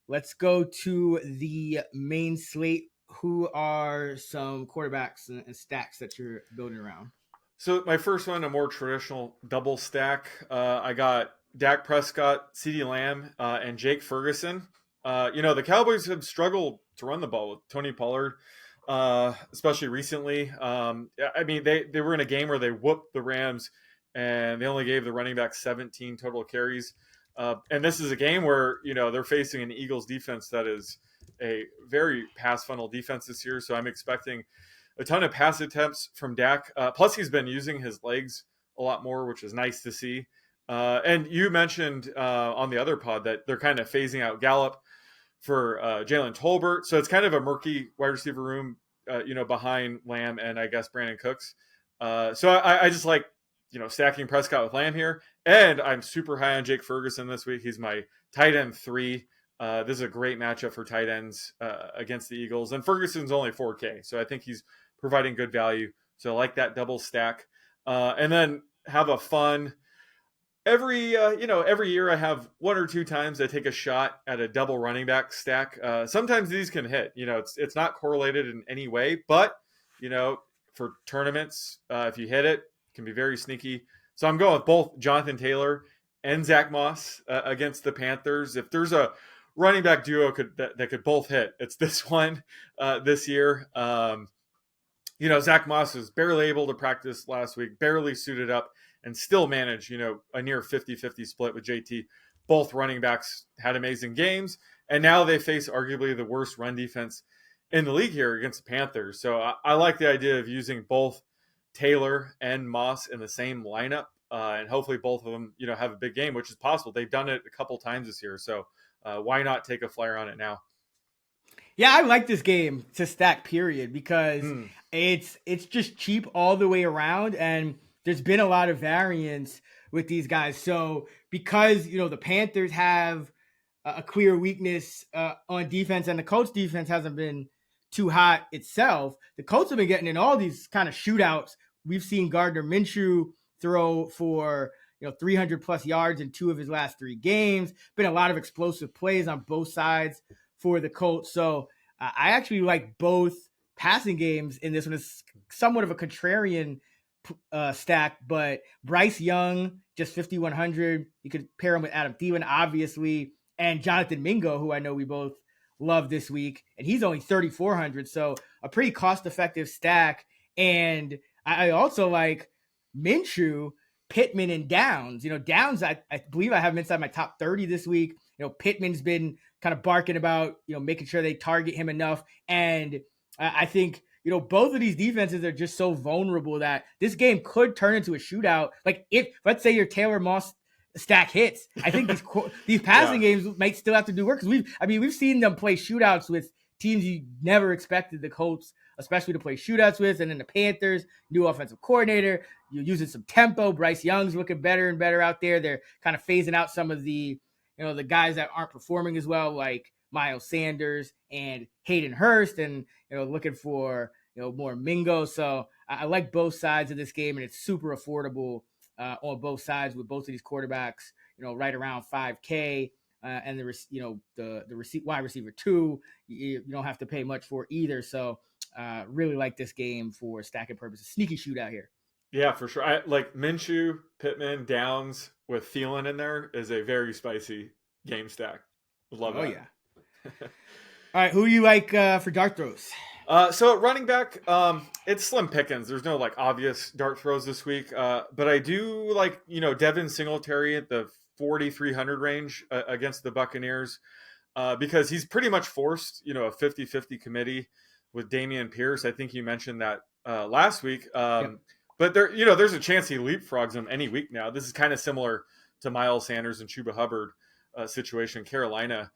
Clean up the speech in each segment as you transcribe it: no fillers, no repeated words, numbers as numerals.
let's go to the main slate. Who are some quarterbacks and stacks that you're building around? So my first one, a more traditional double stack. I got Dak Prescott, CeeDee Lamb, and Jake Ferguson. The Cowboys have struggled to run the ball with Tony Pollard, especially recently. I mean, they were in a game where they whooped the Rams, and they only gave the running back 17 total carries. And this is a game where they're facing an Eagles defense that is a very pass funnel defense this year. So I'm expecting a ton of pass attempts from Dak. Plus, he's been using his legs a lot more, which is nice to see. And you mentioned on the other pod that they're kind of phasing out Gallup for Jalen Tolbert. So it's kind of a murky wide receiver room, behind Lamb and I guess Brandon Cooks. So I just like, stacking Prescott with Lamb here. And I'm super high on Jake Ferguson this week. He's my tight end 3. This is a great matchup for tight ends against the Eagles. And Ferguson's only 4K. So I think he's providing good value. So I like that double stack. And then have a fun every year I have 1 or 2 times I take a shot at a double running back stack. Sometimes these can hit. It's not correlated in any way, but for tournaments, if you hit it, it can be very sneaky. So I'm going with both Jonathan Taylor and Zach Moss against the Panthers. If there's a running back duo that could both hit, it's this one this year. Zach Moss was barely able to practice last week, barely suited up, and still managed, a near 50-50 split with JT. Both running backs had amazing games, and now they face arguably the worst run defense in the league here against the Panthers. So I like the idea of using both Taylor and Moss in the same lineup, and hopefully both of them, have a big game, which is possible. They've done it a couple times this year, so why not take a flyer on it now? Yeah, I like this game to stack, period, because it's just cheap all the way around, and there's been a lot of variance with these guys. So because the Panthers have a clear weakness on defense, and the Colts defense hasn't been too hot itself, the Colts have been getting in all these kind of shootouts. We've seen Gardner Minshew throw for 300 plus yards in 2 of his last 3 games. Been a lot of explosive plays on both sides for the Colts. So I actually like both passing games in this one. It's somewhat of a contrarian stack, but Bryce Young, just 5,100. You could pair him with Adam Thielen, obviously, and Jonathan Mingo, who I know we both love this week, and he's only 3,400. So a pretty cost-effective stack. And I also like Minshew, Pittman, and Downs. Downs, I believe I have him inside my top 30 this week. Pittman's been kind of barking about, making sure they target him enough. And I think, both of these defenses are just so vulnerable that this game could turn into a shootout. Like if, let's say your Taylor Moss stack hits, I think these passing games might still have to do work. Cause we've seen them play shootouts with teams you never expected the Colts, especially to play shootouts with. And then the Panthers, new offensive coordinator, you're using some tempo. Bryce Young's looking better and better out there. They're kind of phasing out some of the, the guys that aren't performing as well, like Miles Sanders and Hayden Hurst, and looking for more Mingo. So I like both sides of this game, and it's super affordable on both sides with both of these quarterbacks. Right around 5K, and the wide receiver 2, you don't have to pay much for either. So really like this game for stacking purposes. Sneaky shootout here. Yeah, for sure. I like Minshew, Pittman, Downs with Thielen in there is a very spicy game stack. Love that. Oh yeah. All right, who do you like for dart throws? So at running back, it's slim pickings. There's no obvious dart throws this week, but I do like Devin Singletary at the 4,300 range against the Buccaneers because he's pretty much forced a 50-50 committee with Dameon Pierce. I think you mentioned that last week. Yep. But there's a chance he leapfrogs him any week now. This is kind of similar to Miles Sanders and Chuba Hubbard situation in Carolina.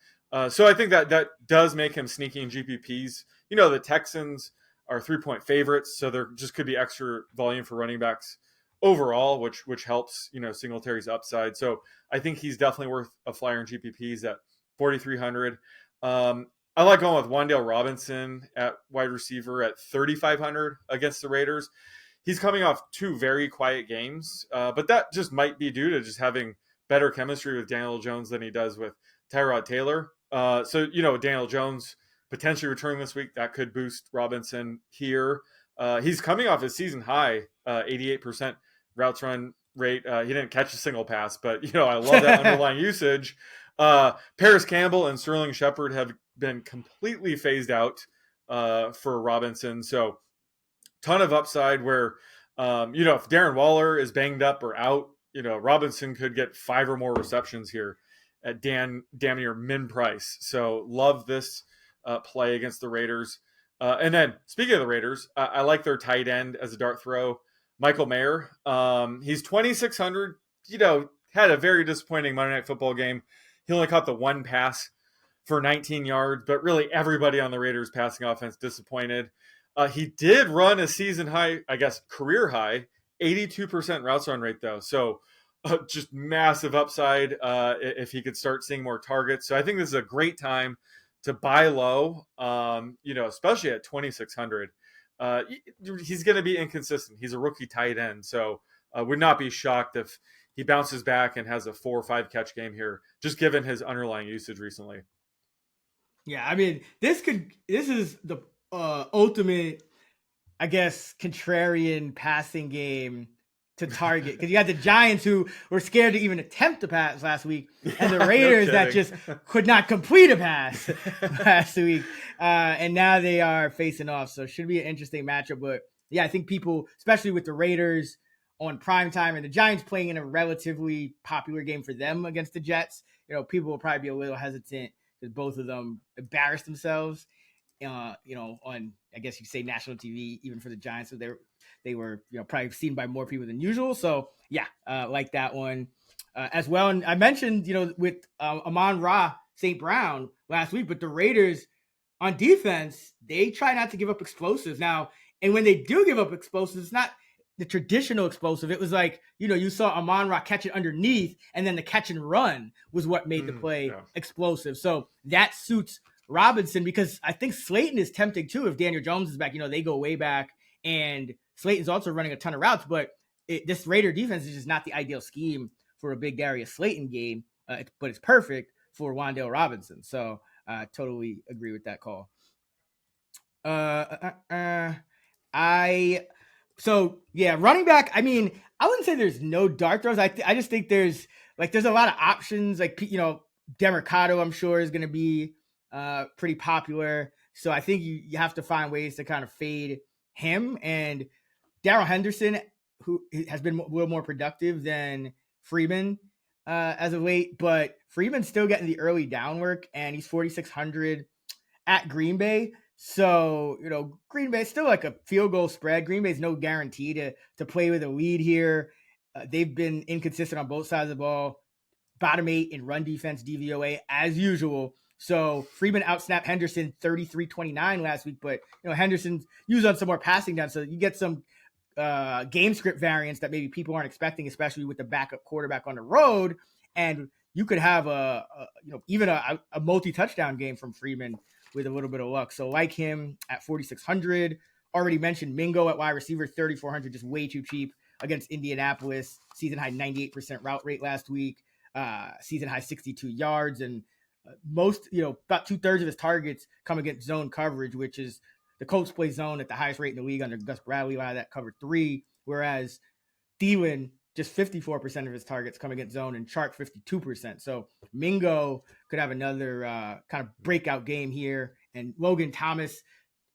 So I think that does make him sneaky in GPPs. The Texans are 3-point favorites, so there just could be extra volume for running backs overall, which helps Singletary's upside. So I think he's definitely worth a flyer in GPPs at 4,300. I like going with Wan'Dale Robinson at wide receiver at 3,500 against the Raiders. He's coming off 2 very quiet games, but that just might be due to just having better chemistry with Daniel Jones than he does with Tyrod Taylor. So, Daniel Jones potentially returning this week. That could boost Robinson here. He's coming off his season high, 88% routes run rate. He didn't catch a single pass, but, I love that underlying usage. Paris Campbell and Sterling Shepard have been completely phased out for Robinson. So, ton of upside where, if Darren Waller is banged up or out, Robinson could get 5 or more receptions here at damn near min price. So love this play against the Raiders. And then speaking of the Raiders, I like their tight end as a dart throw, Michael Mayer. He's 2,600. Had a very disappointing Monday Night Football game. He only caught the one pass for 19 yards, but really everybody on the Raiders passing offense disappointed. He did run a season high, I guess, career high, 82% routes run rate though. So just massive upside if he could start seeing more targets. So I think this is a great time to buy low, especially at 2,600. He's going to be inconsistent. He's a rookie tight end. So would not be shocked if he bounces back and has a 4 or 5 catch game here, just given his underlying usage recently. Yeah, I mean, this is the ultimate, I guess, contrarian passing game to target, because you got the Giants who were scared to even attempt to pass last week, and the Raiders that just could not complete a pass last week, and now they are facing off. So it should be an interesting matchup. But yeah, I think people, especially with the Raiders on prime time and the Giants playing in a relatively popular game for them against the Jets, people will probably be a little hesitant because both of them embarrassed themselves, on, I guess you say national TV, even for the Giants. So they were, probably seen by more people than usual. So yeah, like that one as well. And I mentioned, with Amon-Ra St. Brown last week, but the Raiders on defense, they try not to give up explosives now. And when they do give up explosives, it's not the traditional explosive. It was like, you saw Amon-Ra catch it underneath, and then the catch and run was what made the play explosive. So that suits Robinson, because I think Slayton is tempting too. If Daniel Jones is back, they go way back, and Slayton's also running a ton of routes, but this Raider defense is just not the ideal scheme for a big Darius Slayton game, but it's perfect for Wan'Dale Robinson. So totally agree with that call. Running back. I mean, I wouldn't say there's no dart throws. I just think there's a lot of options. Demercado, I'm sure, is going to be pretty popular. So I think you have to find ways to kind of fade him. And Darrell Henderson, who has been a little more productive than Freeman as of late, but Freeman's still getting the early down work, and he's 4,600 at Green Bay. So, Green Bay still like a field goal spread. Green Bay's no guarantee to play with a lead here. They've been inconsistent on both sides of the ball. Bottom 8 in run defense, DVOA, as usual. So Freeman outsnapped Henderson 33-29 last week, but Henderson's used on some more passing down, so you get some game script variance that maybe people aren't expecting, especially with the backup quarterback on the road. And you could have even a multi-touchdown game from Freeman with a little bit of luck. So like him at 4,600. Already mentioned Mingo at wide receiver, 3,400, just way too cheap against Indianapolis. Season high 98% route rate last week. Season high 62 yards, and most, about 2/3 of his targets come against zone coverage, which is the Colts play zone at the highest rate in the league under Gus Bradley. A lot of that covered 3, whereas Thielen, just 54% of his targets come against zone, and Chark 52%. So Mingo could have another kind of breakout game here. And Logan Thomas,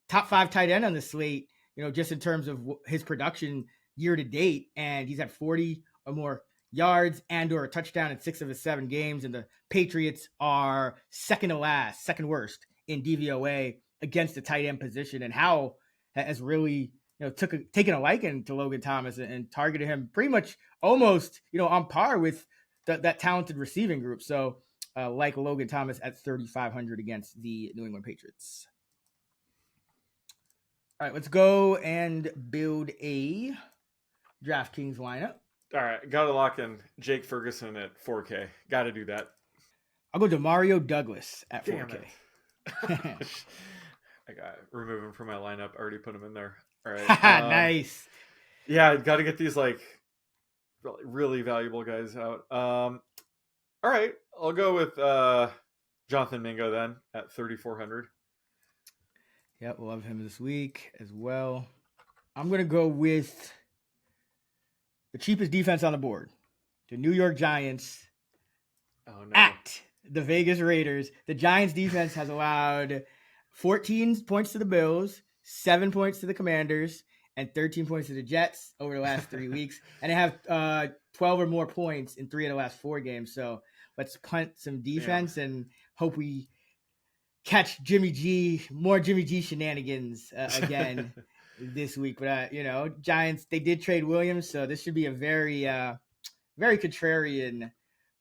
top 5 tight end on the slate, just in terms of his production year to date. And he's at 40 or more yards and or a touchdown in 6 of his 7 games. And the Patriots are second worst in DVOA against the tight end position. And Howell has really, taken a liking to Logan Thomas and targeted him pretty much almost, on par with that talented receiving group. So like Logan Thomas at 3,500 against the New England Patriots. All right, let's go and build a DraftKings lineup. All right, got to lock in Jake Ferguson at 4K. Got to do that. I'll go to Mario Douglas at 4K. I got remove him from my lineup. I already put him in there. All right. Nice. Yeah, got to get these really valuable guys out. All right, I'll go with Jonathan Mingo then at 3,400. Yep, love him this week as well. I'm going to go with the cheapest defense on the board. The New York Giants at the Vegas Raiders. The Giants defense has allowed 14 points to the Bills, 7 points to the Commanders, and 13 points to the Jets over the last 3 weeks. And they have 12 or more points in 3 of the last 4 games. So let's punt some defense and hope we catch more Jimmy G shenanigans again this week. But, Giants, they did trade Williams, so this should be a very, very contrarian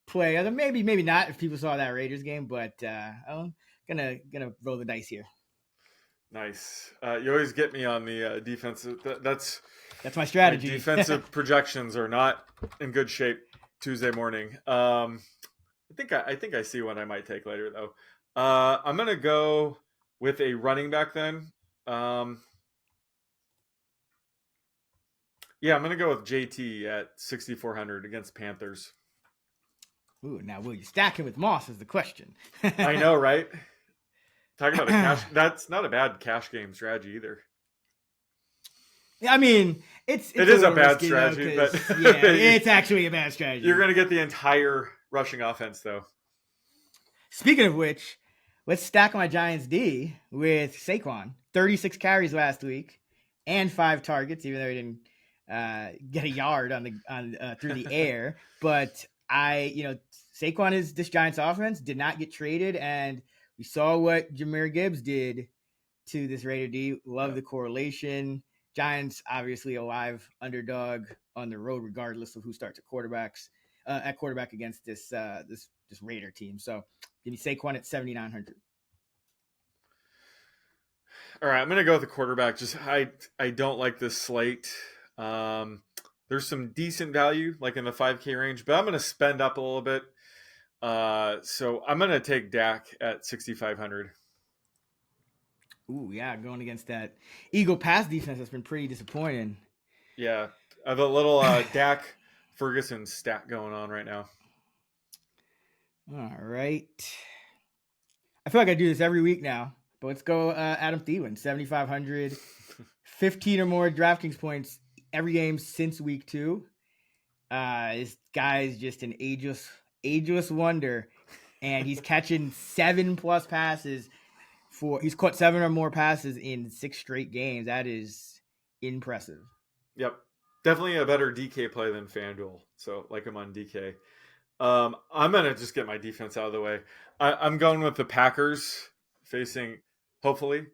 play. Although maybe not if people saw that Raiders game, but I'm gonna roll the dice here. Nice. You always get me on the defensive. That's my strategy. My defensive projections are not in good shape Tuesday morning. I think I see what I might take later though. I'm gonna go with a running back then. I'm gonna go with JT at 6,400 against Panthers. Ooh, now will you stack him with Moss is the question. I know, right? Talking about a cash, that's not a bad cash game strategy either. I mean, it is a bad strategy, but it's actually a bad strategy. You're gonna get the entire rushing offense though. Speaking of which, let's stack my Giants D with Saquon. 36 carries last week and 5 targets, even though he didn't get a yard on through the air. But Saquon is this Giants offense, did not get traded, and we saw what Jahmyr Gibbs did to this Raider D. Love the correlation. Giants obviously a live underdog on the road, regardless of who starts at quarterback against this Raider team. So give me Saquon at 7,900. All right, I'm gonna go with the quarterback. Just I don't like this slate. There's some decent value, like in the 5K range, but I'm gonna spend up a little bit. So I'm gonna take Dak at 6,500. Ooh, yeah, going against that Eagle pass defense that's been pretty disappointing. Yeah, I have a little Dak Ferguson stat going on right now. All right. I feel like I do this every week now, but let's go Adam Thielen, 7,500, 15 or more DraftKings points every game since week 2. This guy is just an ageless wonder, and he's catching 7+ passes. He's caught 7 or more passes in 6 straight games. That is impressive. Yep. Definitely a better DK play than FanDuel. So like him on DK. I'm going to just get my defense out of the way. I'm going with the Packers facing, hopefully,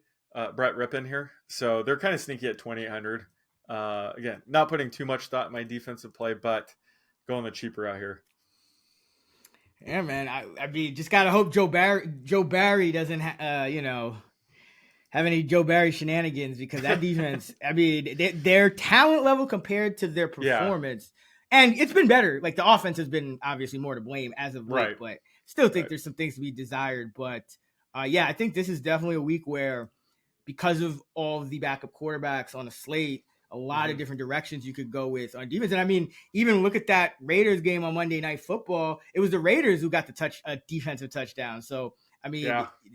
Brett Rippon here. So they're kind of sneaky at 2,800. Again, not putting too much thought in my defensive play, but going the cheaper out here. Yeah, man. I mean, just gotta hope Joe Barry doesn't, have any Joe Barry shenanigans, because that defense. I mean, their talent level compared to their performance, and it's been better. Like the offense has been obviously more to blame as of late, but still think there's some things to be desired. But I think this is definitely a week where, because of all of the backup quarterbacks on the slate, a lot of different directions you could go with on defense. And I mean, even look at that Raiders game on Monday Night Football. It was the Raiders who got a defensive touchdown. So, I mean,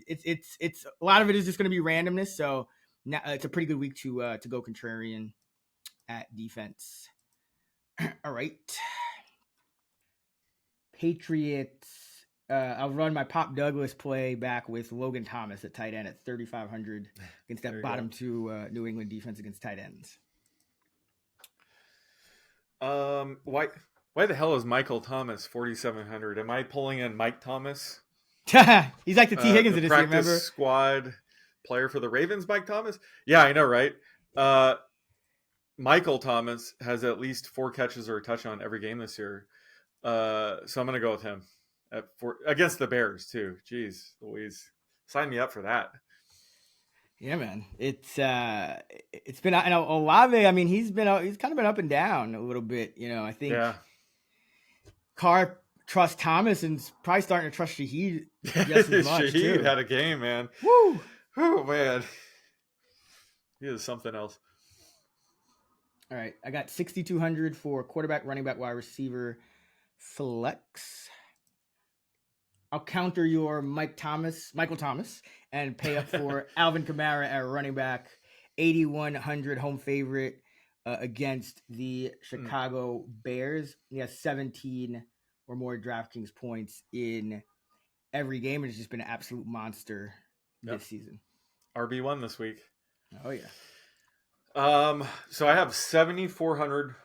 it's a lot of it is just going to be randomness. So now it's a pretty good week to go contrarian at defense. All right. Patriots. I'll run my Pop Douglas play back with Logan Thomas at tight end at 3,500 against that bottom 2 New England defense against tight ends. Why the hell is Michael Thomas 4,700? Am I pulling in Mike Thomas? He's like the T. Higgins of this year, remember? Practice squad player for the Ravens, Mike Thomas? Yeah, I know, right? Michael Thomas has at least 4 catches or a touchdown every game this year. So I'm going to go with him against the Bears too. Jeez Louise. Sign me up for that. Yeah, man. It's been, and Olave, I mean, he's kind of been up and down a little bit. I think Carr trusts Thomas and is probably starting to trust Shaheed just as much. Shaheed too. Had a game, man. Woo! Oh, man. He is something else. All right. I got 6,200 for quarterback, running back, wide receiver, flex. I'll counter your Michael Thomas, and pay up for Alvin Kamara at running back, 8,100 home favorite against the Chicago Bears. He has 17 or more DraftKings points in every game, and it's just been an absolute monster this season. RB1 this week. Oh yeah. So I have 7,400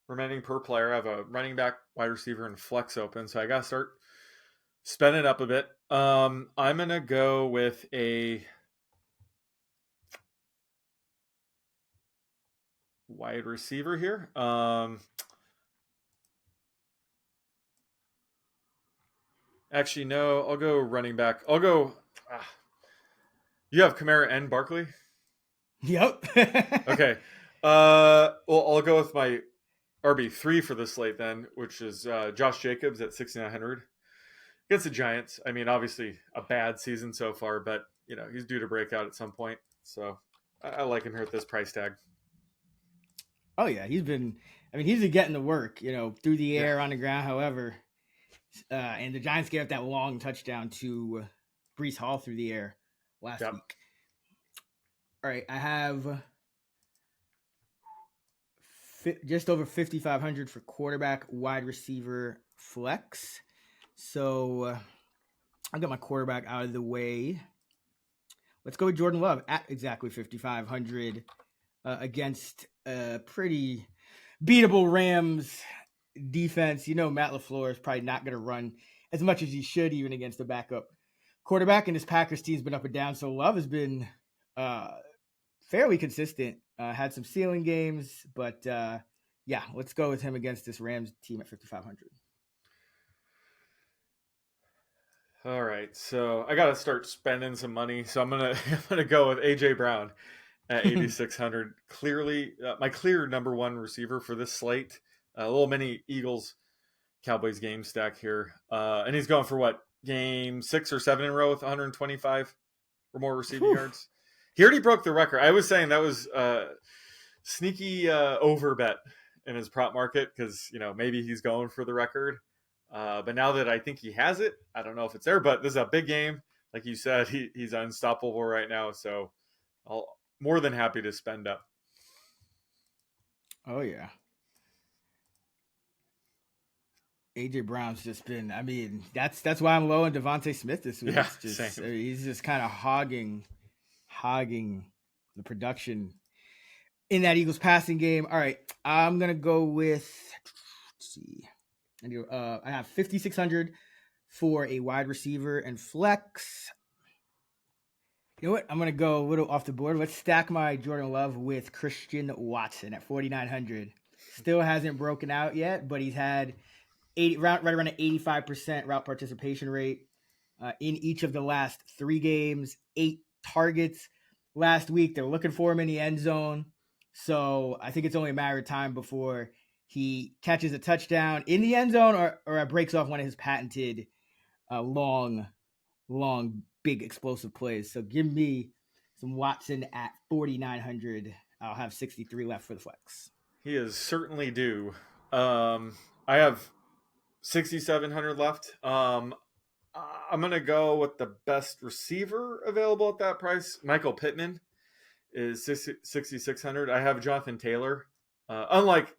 remaining per player. I have a running back, wide receiver, and flex open, so I gotta start spending up a bit. I'm gonna go with a wide receiver here. Actually, no, I'll go running back. I'll go. You have Kamara and Barkley? Yep. Okay. Well, I'll go with my RB3 for the slate then, which is Josh Jacobs at 6,900 against the Giants. I mean, obviously a bad season so far, but he's due to break out at some point. So I like him here at this price tag. Oh yeah, he's been getting the work, through the air, on the ground. However, and the Giants gave up that long touchdown to Breece Hall through the air last week. All right, I have just over 5,500 for quarterback, wide receiver, flex. So I got my quarterback out of the way. Let's go with Jordan Love at exactly 5,500 against a pretty beatable Rams defense. Matt LaFleur is probably not going to run as much as he should, even against the backup quarterback. And this Packers team's been up and down. So Love has been fairly consistent. Had some ceiling games, but yeah, let's go with him against this Rams team at 5,500. All right, so I got to start spending some money. So I'm gonna go with AJ Brown at 8,600. Clearly, my clear number one receiver for this slate. A little mini Eagles Cowboys game stack here, and he's going for what, game 6 or 7 in a row with 125 or more receiving yards. He already broke the record. I was saying that was sneaky over bet in his prop market because maybe he's going for the record. But now that I think he has it, I don't know if it's there. But this is a big game, like you said. He's unstoppable right now, so I'll more than happy to spend up. Oh yeah. AJ Brown's just been, that's why I'm low on Devontae Smith this week. Yeah, he's just kind of hogging the production in that Eagles passing game. All right, I'm gonna go with, let's see, I have 5,600 for a wide receiver and flex. You know what? I'm gonna go a little off the board. Let's stack my Jordan Love with Christian Watson at 4,900. Still hasn't broken out yet, but he's had right around an 85% route participation rate in each of the last 3 games. 8 targets last week. They're looking for him in the end zone, so I think it's only a matter of time before he catches a touchdown in the end zone or breaks off one of his patented long, big explosive plays. So give me some Watson at 4,900. I'll have 63 left for the flex. He is certainly due. I have 6,700 left. I'm going to go with the best receiver available at that price. Michael Pittman is 6,600. I have Jonathan Taylor. Unlike,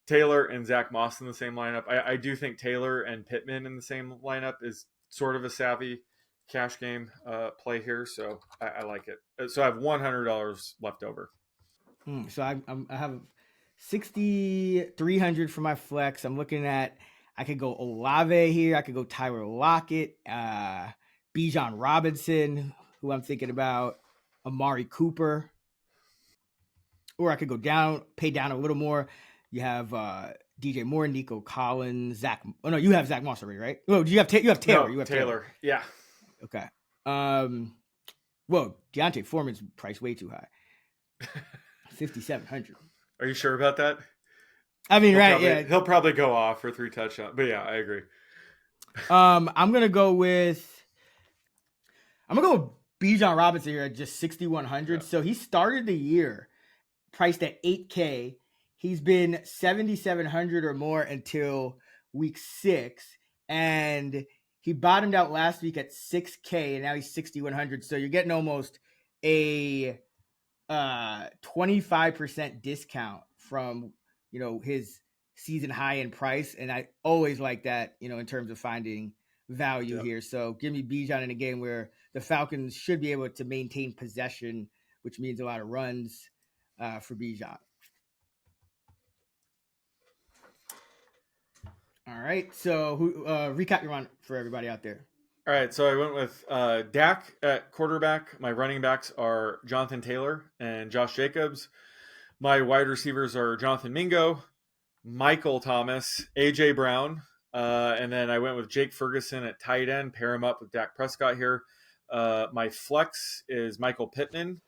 Taylor and Zach Moss in the same lineup, I do think Taylor and Pittman in the same lineup is sort of a savvy cash game play here. So I like it. So I have $100 left over. So I have 6,300 for my flex. I'm looking at, I could go Olave here. I could go Tyler Lockett, Bijan Robinson, who I'm thinking about, Amari Cooper. Or I could go down, pay down a little more. You have DJ Moore, Nico Collins, Zach. Oh no, you have Zach Moss already, right? Oh, you have Taylor. No, you have Taylor. Yeah. Okay. Whoa, Deontay Foreman's price way too high. 5,700. Are you sure about that? Yeah. He'll probably go off for 3 touchdowns. But yeah, I agree. I'm gonna go with Bijan Robinson here at just 6,100. Yeah. So he started the year priced at $8K. He's been 7,700 or more until week 6, and he bottomed out last week at 6K, and now he's 6,100. So you're getting almost a 25% discount from his season high in price, and I always like that in terms of finding value here. So give me Bijan in a game where the Falcons should be able to maintain possession, which means a lot of runs for Bijan. All right, so recap your run for everybody out there. All right, so I went with Dak at quarterback. My running backs are Jonathan Taylor and Josh Jacobs. My wide receivers are Jonathan Mingo, Michael Thomas, A.J. Brown, and then I went with Jake Ferguson at tight end, pair him up with Dak Prescott here. My flex is Michael Pittman,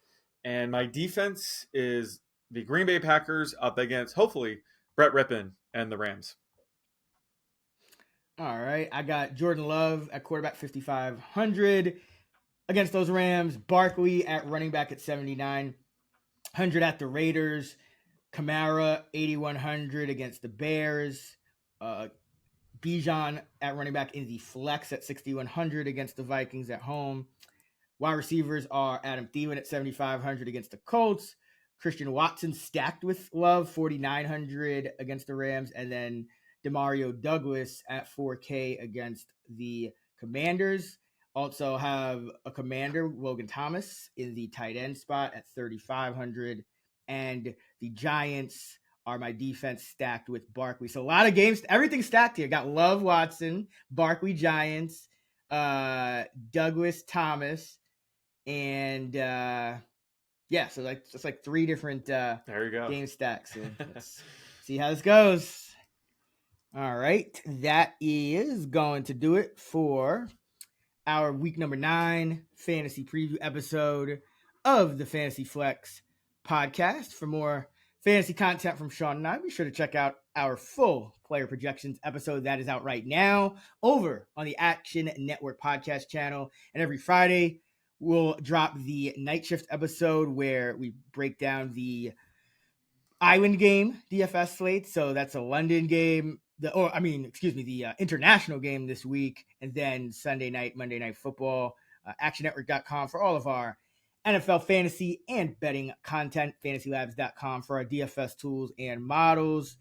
and my defense is the Green Bay Packers up against, hopefully, Brett Rippon and the Rams. All right, I got Jordan Love at quarterback 5,500 against those Rams. Barkley at running back at 7,900 at the Raiders. Kamara 8,100 against the Bears. Bijan at running back in the flex at 6,100 against the Vikings at home. Wide receivers are Adam Thielen at 7,500 against the Colts. Christian Watson stacked with Love 4,900 against the Rams, and then Demario Douglas at 4K against the Commanders. Also have a commander, Logan Thomas, in the tight end spot at 3,500. And the Giants are my defense stacked with Barkley. So a lot of games, everything stacked here. Got Love, Watson, Barkley, Giants, Douglas, Thomas, and so it's like three different there you go. game stacks. So let's see how this goes. All right, that is going to do it for our week number 9 fantasy preview episode of the Fantasy Flex podcast. For more fantasy content from Sean and I, be sure to check out our full player projections episode that is out right now over on the Action Network podcast channel. And every Friday, we'll drop the night shift episode where we break down the Island game DFS slate. So that's a London game. The international game this week, and then Sunday night, Monday Night Football. ActionNetwork.com for all of our NFL fantasy and betting content. FantasyLabs.com for our DFS tools and models.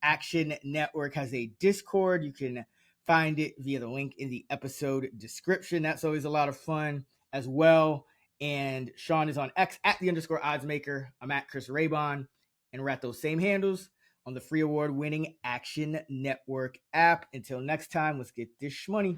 Action Network has a Discord. You can find it via the link in the episode description. That's always a lot of fun as well. And Sean is on X at @_oddsmaker. I'm at Chris Raybon, and we're at those same handles on the free award-winning Action Network app. Until next time, let's get this shmoney.